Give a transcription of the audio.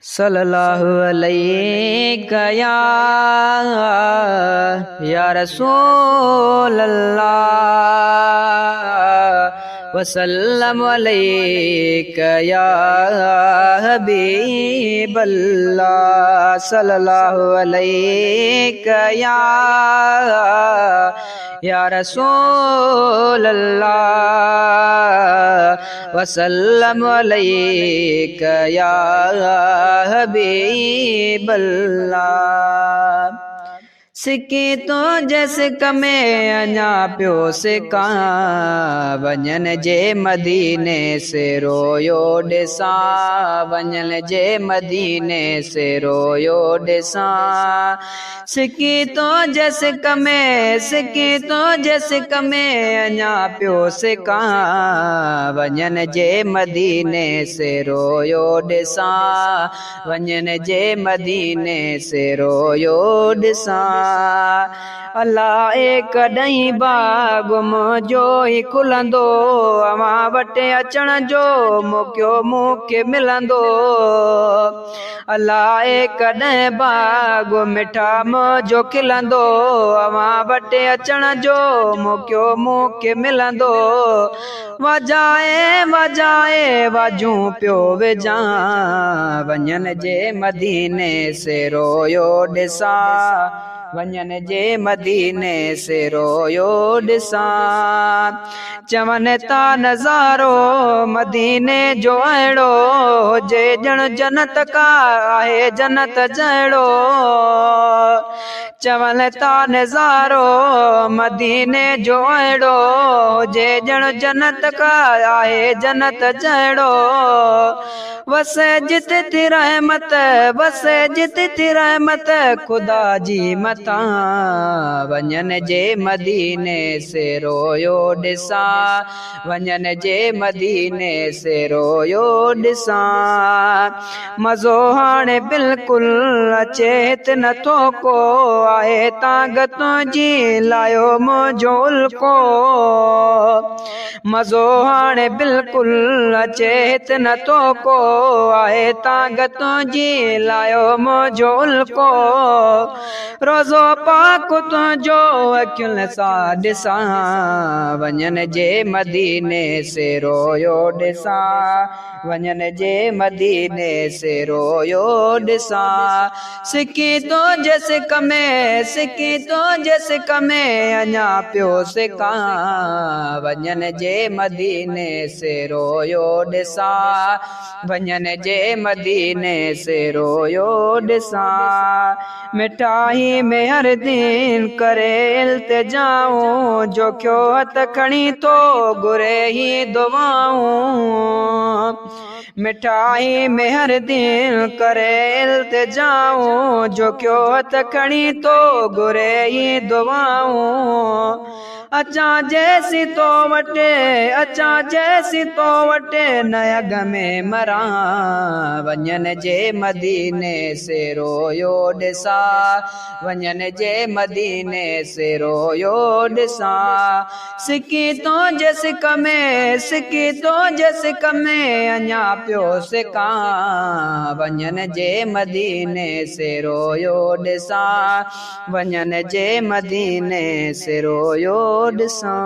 सल्लल्लाहु अलैहि या रसूल अल्लाह वसल्लम अलैका या हबीब अल्लाह। सल्लल्लाहु अलैका या रसूल अल्लाह वसल्लम अलैका या हबीब अल्लाह। सिकी तो जैसे कमे अञा पियो सिका वञन जे मदीने से रोयो ॾिसा वञन जे मदीने से रोयो ॾिसा। सिकी तो जैसे कमे सिकी तो जैसे कमे अञा पियो सिका वञन जे मदीने से रोयो ॾिसा वञन जे मदीने से रोयो ॾिसा। अल्लाह कॾहिं बाग मुंहिंजो ई खुलंदो अवां वटि अचण जो मौक़ो मूंखे मिलंदो। अल्लाह कॾहिं बाग मिठा मुंहिंजो खिलंदो अवां वटि अचण जो मौक़ो मूंखे मिलंदो। वजाए वजाए वाजूं पियो विझां वञन जे मदीने से रोयो ॾिसा वञन जे मदीने से रोयो ॾिसा। चवनि था नज़ारो मदीने जो अहिड़ो हुजे ॼण जन्नत का आहे जन्नत जहिड़ो। चवनि था नज़ारो मदीने जो अहिड़ो हुजे ॼण जन्नत का आहे जन्नत जहिड़ो। वसे जिते थी रहमत वसे जिते थी रहमत खुदा जी मता वञन जे मदीने से रोयो ॾिसा वञन जे मदीने से रोयो ॾिसा। मज़ो हाणे बिल्कुलु अचे हिते नथो को आहे ताक़त जी लायो मुंहिंजो उल्को। मज़ो हाणे बिल्कुलु अचे हिते नथो को आहे ताक़त जी लायो मुंहिंजो उल्को। रोज़ो पाक तुंहिंजो अखियुनि सां ॾिसा वञन जे मदीने से रोयो ॾिसा वञन जे मदीने से रोयो ॾिसा। सिकी तो जैसे कमे सिकी तो जैसे कमे अञा पियो सिका वञन जे मदीने से रोयो ॾिसा वञन जे मदीने से रोयो ॾिसा। मिठाई में हर दिन करे इल्तिजाऊं जोखियो हथ खणी तो घुरे ही दुआऊं। मिठाई में हर दिन करे इल्तिजाऊं जोखियो हथ खणी तो घुरे ही दुआऊं। अचां जैसी तो वटे नयग में मरां वञन जे मदीने से रोयो ॾिसा वञन जे मदीने से रोयो ॾिसा। सिकी तो जैसे कमे अञा पियो सिका वञन जे मदीने से रोयो ॾिसा वञन जे मदीने से रोयो ॾिसा।